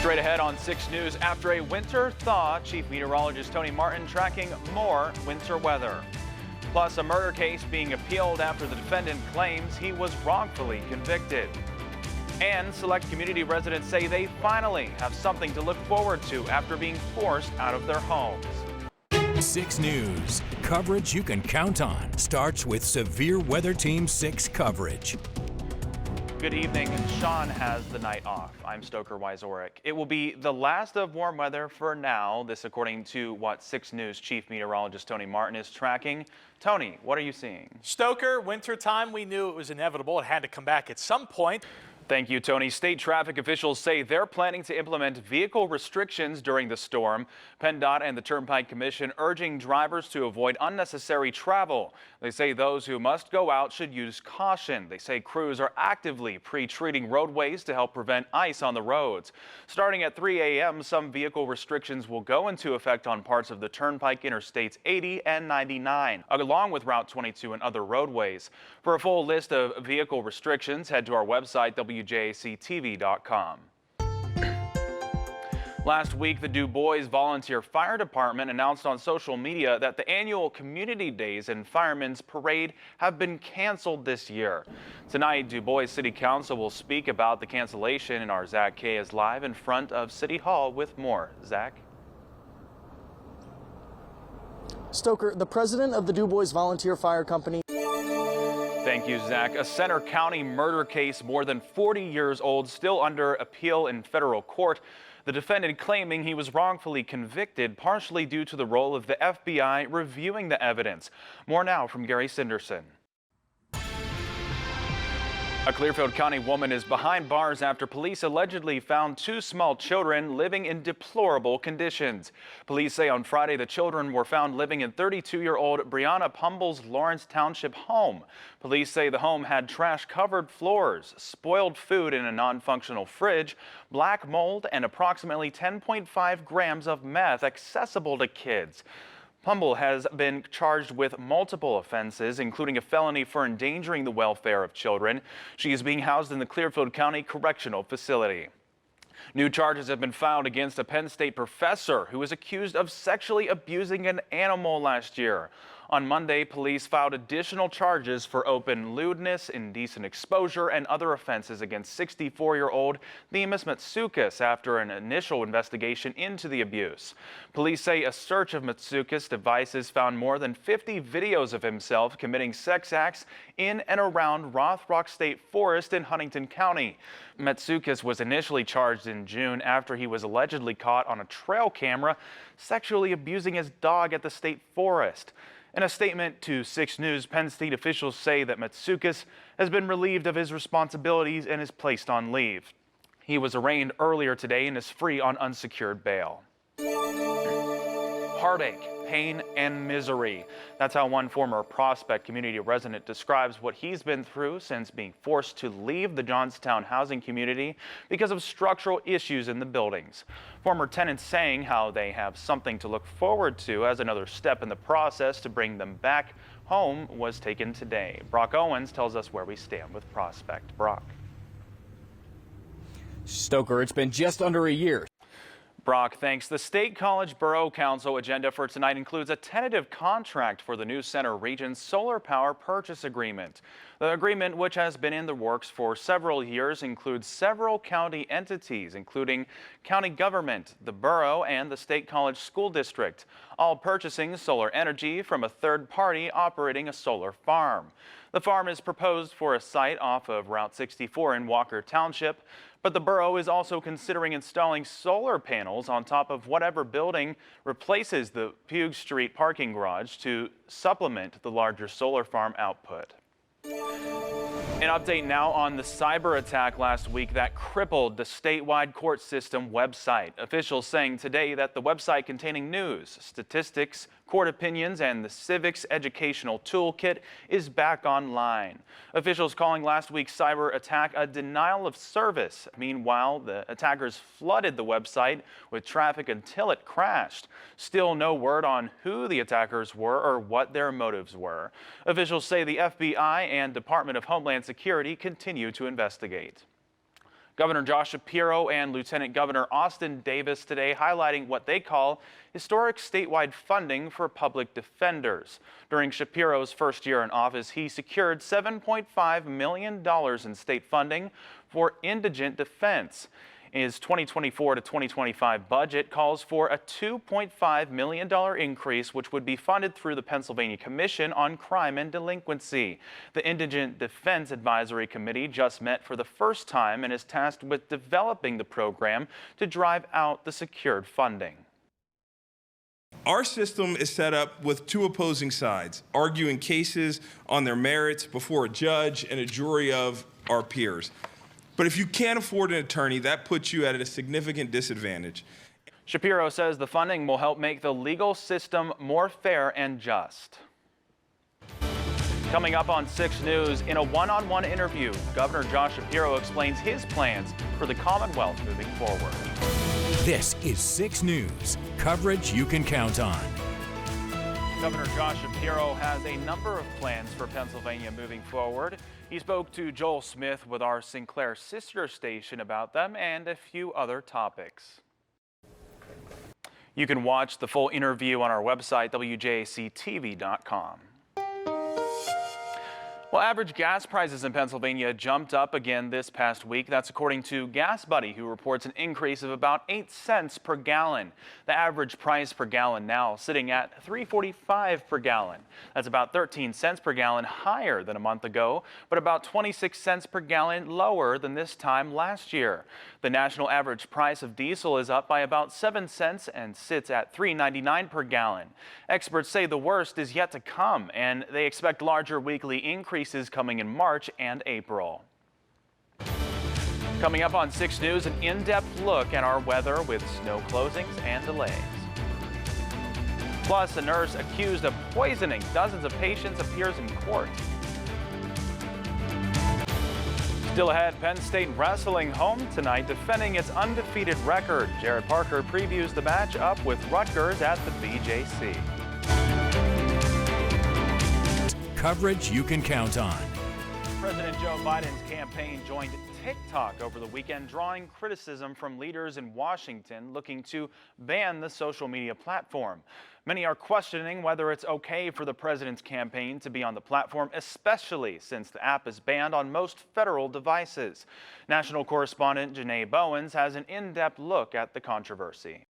Straight ahead on 6 News, after a winter thaw, Chief Meteorologist Tony Martin tracking more winter weather. Plus, a murder case being appealed after the defendant claims he was wrongfully convicted. And select community residents say they finally have something to look forward to after being forced out of their homes. 6 News. Coverage you can count on starts with Severe Weather Team 6 coverage. Good evening. Sean has the night off. I'm Stoker Wyzorek. It will be the last of warm weather for now. This according to what 6 News Chief Meteorologist Tony Martin is tracking. Tony, what are you seeing? Stoker, wintertime, we knew it was inevitable. It had to come back at some point. Thank you, Tony. State traffic officials say they're planning to implement vehicle restrictions during the storm. PennDOT and the Turnpike Commission urging drivers to avoid unnecessary travel. They say those who must go out should use caution. They say crews are actively pre-treating roadways to help prevent ice on the roads. Starting at 3 a.m., some vehicle restrictions will go into effect on parts of the Turnpike Interstates 80 and 99, along with Route 22 and other roadways. For a full list of vehicle restrictions, head to our website, WJACTV.com. Last week, the Du Bois Volunteer Fire Department announced on social media that the annual Community Days and Firemen's Parade have been canceled this year. Tonight, Du Bois City Council will speak about the cancellation, and our Zach K is live in front of City Hall with more. Zach? Stoker, the president of the Du Bois Volunteer Fire Company. Thank you, Zach. A Center County murder case more than 40 years old, still under appeal in federal court. The defendant claiming he was wrongfully convicted, partially due to the role of the FBI reviewing the evidence. More now from Gary Sinderson. A Clearfield County woman is behind bars after police allegedly found 2 small children living in deplorable conditions. Police say on Friday the children were found living in 32-year-old Brianna Pumble's Lawrence Township home. Police say the home had trash-covered floors, spoiled food in a non-functional fridge, black mold, and approximately 10.5 grams of meth accessible to kids. Pumble has been charged with multiple offenses, including a felony for endangering the welfare of children. She is being housed in the Clearfield County Correctional Facility. New charges have been filed against a Penn State professor who was accused of sexually abusing an animal last year. On Monday, police filed additional charges for open lewdness, indecent exposure, and other offenses against 64-year-old Themis Matsoukas after an initial investigation into the abuse. Police say a search of Matsoukas' devices found more than 50 videos of himself committing sex acts in and around Rothrock State Forest in Huntington County. Matsoukas was initially charged in June after he was allegedly caught on a trail camera sexually abusing his dog at the state forest. In a statement to 6 News, Penn State officials say that Matsoukas has been relieved of his responsibilities and is placed on leave. He was arraigned earlier today and is free on unsecured bail. Heartache, pain, and misery. That's how one former Prospect community resident describes what he's been through since being forced to leave the Johnstown housing community because of structural issues in the buildings. Former tenants saying how they have something to look forward to as another step in the process to bring them back home was taken today. Brock Owens tells us where we stand with Prospect. Brock. Stoker, it's been just under a year. Brock, thanks. The State College Borough Council agenda for tonight includes a tentative contract for the New Center Region's solar power purchase agreement. The agreement, which has been in the works for several years, includes several county entities, including county government, the borough, and the State College School District, all purchasing solar energy from a third party operating a solar farm. The farm is proposed for a site off of Route 64 in Walker Township, but the borough is also considering installing solar panels on top of whatever building replaces the Pugue Street parking garage to supplement the larger solar farm output. An update now on the cyber attack last week that crippled the statewide court system website. Officials saying today that the website containing news, statistics, court opinions, and the civics educational toolkit is back online. Officials calling last week's cyber attack a denial of service. Meanwhile, the attackers flooded the website with traffic until it crashed. Still no word on who the attackers were or what their motives were. Officials say the FBI and Department of Homeland Security continue to investigate. Governor Josh Shapiro and Lieutenant Governor Austin Davis today highlighting what they call historic statewide funding for public defenders. During Shapiro's first year in office, he secured $7.5 million in state funding for indigent defense. His 2024 to 2025 budget calls for a $2.5 million increase, which would be funded through the Pennsylvania Commission on Crime and Delinquency. The Indigent Defense Advisory Committee just met for the first time and is tasked with developing the program to drive out the secured funding. Our system is set up with two opposing sides, arguing cases on their merits before a judge and a jury of our peers. But if you can't afford an attorney, that puts you at a significant disadvantage. Shapiro says the funding will help make the legal system more fair and just. Coming up on 6 News, in a one-on-one interview, Governor Josh Shapiro explains his plans for the Commonwealth moving forward. This is 6 News, coverage you can count on. Governor Josh Shapiro has a number of plans for Pennsylvania moving forward. He spoke to Joel Smith with our Sinclair sister station about them and a few other topics. You can watch the full interview on our website, WJACTV.com. Well, average gas prices in Pennsylvania jumped up again this past week. That's according to Gas Buddy, who reports an increase of about 8 cents per gallon. The average price per gallon now sitting at $3.45 per gallon. That's about 13 cents per gallon higher than a month ago, but about 26 cents per gallon lower than this time last year. The national average price of diesel is up by about 7 cents and sits at $3.99 per gallon. Experts say the worst is yet to come, and they expect larger weekly increases coming in March and April. Coming up on 6 News, an in-depth look at our weather with snow closings and delays. Plus, a nurse accused of poisoning dozens of patients appears in court. Still ahead, Penn State wrestling home tonight, defending its undefeated record. Jared Parker previews the match up with Rutgers at the WJAC. Coverage you can count on. President Joe Biden's campaign joined TikTok over the weekend, drawing criticism from leaders in Washington looking to ban the social media platform. Many are questioning whether it's okay for the president's campaign to be on the platform, especially since the app is banned on most federal devices. National correspondent Janae Bowens has an in-depth look at the controversy.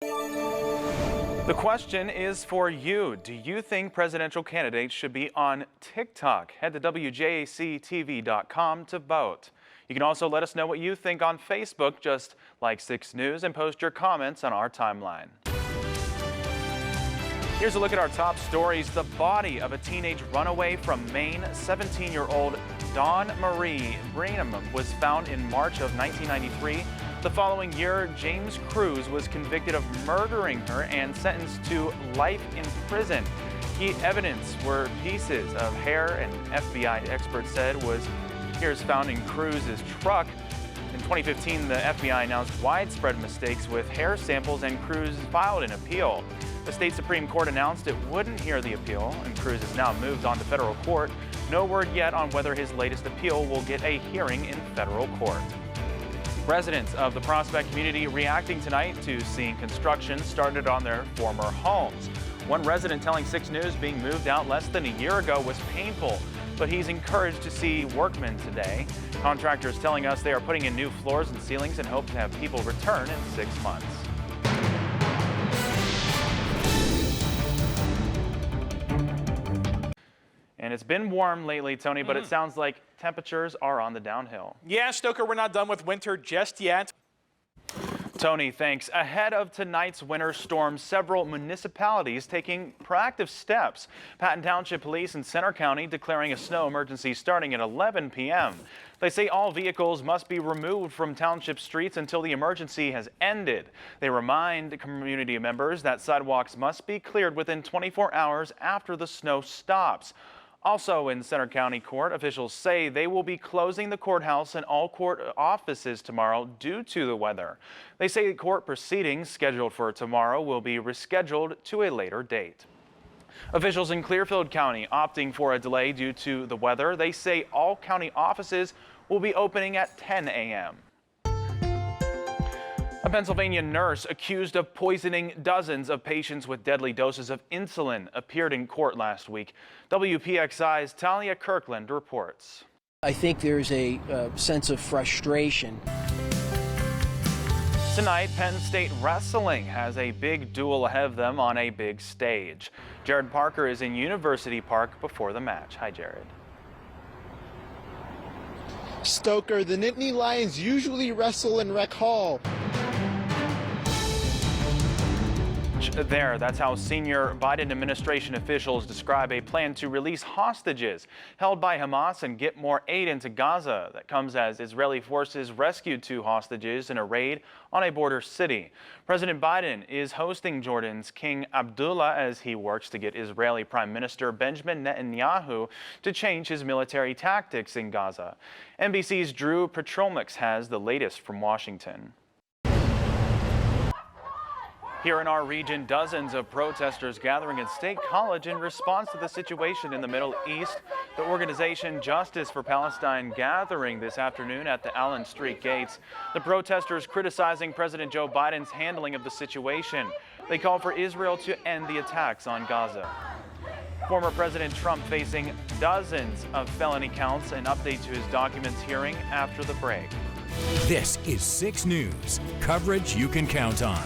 The question is for you. Do you think presidential candidates should be on TikTok? Head to WJACTV.com to vote. You can also let us know what you think on Facebook. Just like 6 News and post your comments on our timeline. Here's a look at our top stories. The body of a teenage runaway from Maine, 17-year-old Dawn Marie Branham, was found in March of 1993. The following year, James Cruz was convicted of murdering her and sentenced to life in prison. Key evidence were pieces of hair, and FBI experts said was found in Cruz's truck. In 2015, the FBI announced widespread mistakes with hair samples, and Cruz filed an appeal. The state Supreme Court announced it wouldn't hear the appeal, and Cruz has now moved on to federal court. No word yet on whether his latest appeal will get a hearing in federal court. Residents of the Prospect community reacting tonight to seeing construction started on their former homes. One resident telling 6 News being moved out less than a year ago was painful, but he's encouraged to see workmen today. Contractors telling us they are putting in new floors and ceilings and hope to have people return in 6 months. And it's been warm lately, Tony, but it sounds like temperatures are on the downhill. Yeah, Stoker, we're not done with winter just yet. Tony, thanks. Ahead of tonight's winter storm, several municipalities taking proactive steps. Patton Township Police in Center County declaring a snow emergency starting at 11 p.m. They say all vehicles must be removed from township streets until the emergency has ended. They remind community members that sidewalks must be cleared within 24 hours after the snow stops. Also in Center County Court, officials say they will be closing the courthouse and all court offices tomorrow due to the weather. They say court proceedings scheduled for tomorrow will be rescheduled to a later date. Officials in Clearfield County opting for a delay due to the weather. They say all county offices will be opening at 10 a.m. A Pennsylvania nurse accused of poisoning dozens of patients with deadly doses of insulin appeared in court last week. WPXI's Talia Kirkland reports. I think there's a sense of frustration. Tonight, Penn State Wrestling has a big duel ahead of them on a big stage. Jared Parker is in University Park before the match. Hi, Jared. Stoker, the Nittany Lions usually wrestle in Rec Hall. That's how senior Biden administration officials describe a plan to release hostages held by Hamas and get more aid into Gaza. That comes as Israeli forces rescued 2 hostages in a raid on a border city. President Biden is hosting Jordan's King Abdullah as he works to get Israeli Prime Minister Benjamin Netanyahu to change his military tactics in Gaza. NBC's Drew Petromix has the latest from Washington. Here in our region, dozens of protesters gathering in State College in response to the situation in the Middle East. The organization Justice for Palestine gathering this afternoon at the Allen Street gates. The protesters criticizing President Joe Biden's handling of the situation. They call for Israel to end the attacks on Gaza. Former President Trump facing dozens of felony counts. An update to his documents hearing after the break. This is 6 News, coverage you can count on.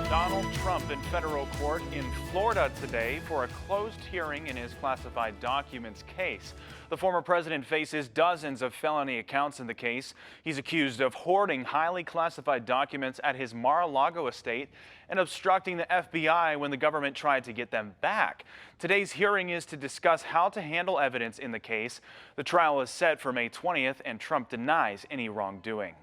Donald Trump in federal court in Florida today for a closed hearing in his classified documents case. The former president faces dozens of felony counts in the case. He's accused of hoarding highly classified documents at his Mar-a-Lago estate and obstructing the FBI when the government tried to get them back. Today's hearing is to discuss how to handle evidence in the case. The trial is set for May 20th, and Trump denies any wrongdoing.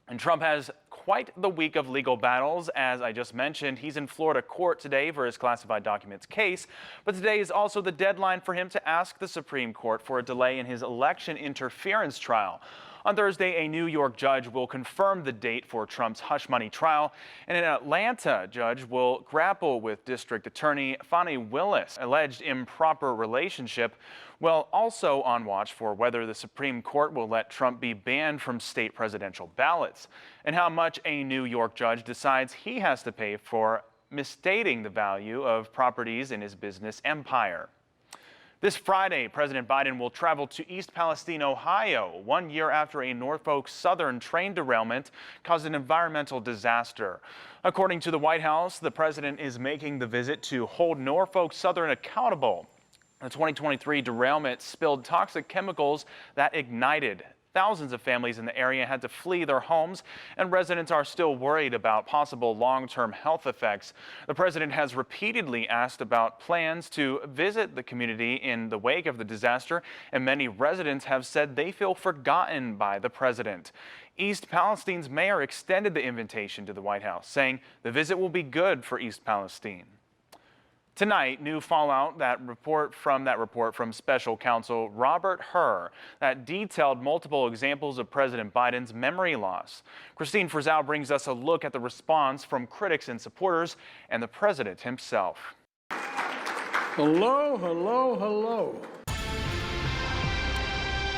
And Trump has quite the week of legal battles. As I just mentioned, he's in Florida court today for his classified documents case. But today is also the deadline for him to ask the Supreme Court for a delay in his election interference trial. On Thursday, a New York judge will confirm the date for Trump's hush money trial, and an Atlanta judge will grapple with District Attorney Fani Willis' alleged improper relationship, while also on watch for whether the Supreme Court will let Trump be banned from state presidential ballots, and how much a New York judge decides he has to pay for misstating the value of properties in his business empire. This Friday, President Biden will travel to East Palestine, Ohio, 1 year after a Norfolk Southern train derailment caused an environmental disaster. According to the White House, the president is making the visit to hold Norfolk Southern accountable. The 2023 derailment spilled toxic chemicals that ignited. Thousands of families in the area had to flee their homes, and residents are still worried about possible long-term health effects. The president has repeatedly asked about plans to visit the community in the wake of the disaster, and many residents have said they feel forgotten by the president. East Palestine's mayor extended the invitation to the White House, saying the visit will be good for East Palestine. Tonight, new fallout report from special counsel Robert Hur that detailed multiple examples of President Biden's memory loss. Christine Frizzell brings us a look at the response from critics and supporters and the president himself. Hello, hello, hello.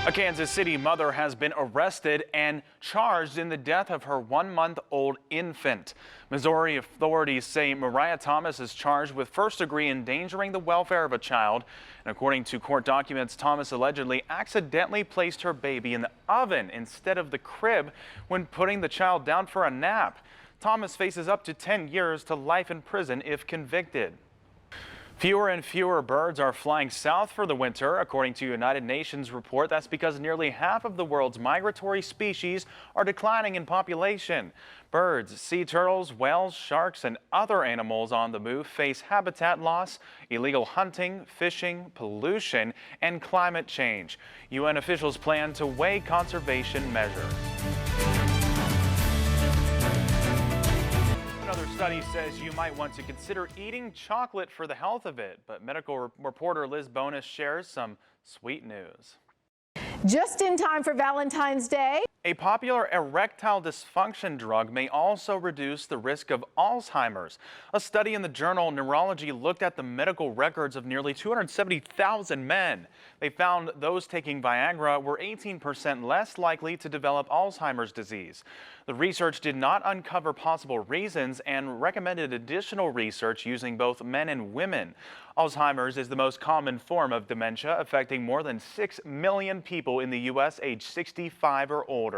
A Kansas City mother has been arrested and charged in the death of her 1-month-old infant. Missouri authorities say Mariah Thomas is charged with first-degree endangering the welfare of a child. And according to court documents, Thomas allegedly accidentally placed her baby in the oven instead of the crib when putting the child down for a nap. Thomas faces up to 10 years to life in prison if convicted. Fewer and fewer birds are flying south for the winter, according to a United Nations report. That's because nearly half of the world's migratory species are declining in population. Birds, sea turtles, whales, sharks, and other animals on the move face habitat loss, illegal hunting, fishing, pollution, and climate change. UN officials plan to weigh conservation measures. Another study says you might want to consider eating chocolate for the health of it, but medical reporter Liz Bonus shares some sweet news. Just in time for Valentine's Day. A popular erectile dysfunction drug may also reduce the risk of Alzheimer's. A study in the journal Neurology looked at the medical records of nearly 270,000 men. They found those taking Viagra were 18% less likely to develop Alzheimer's disease. The research did not uncover possible reasons and recommended additional research using both men and women. Alzheimer's is the most common form of dementia, affecting more than 6 million people in the U.S. aged 65 or older.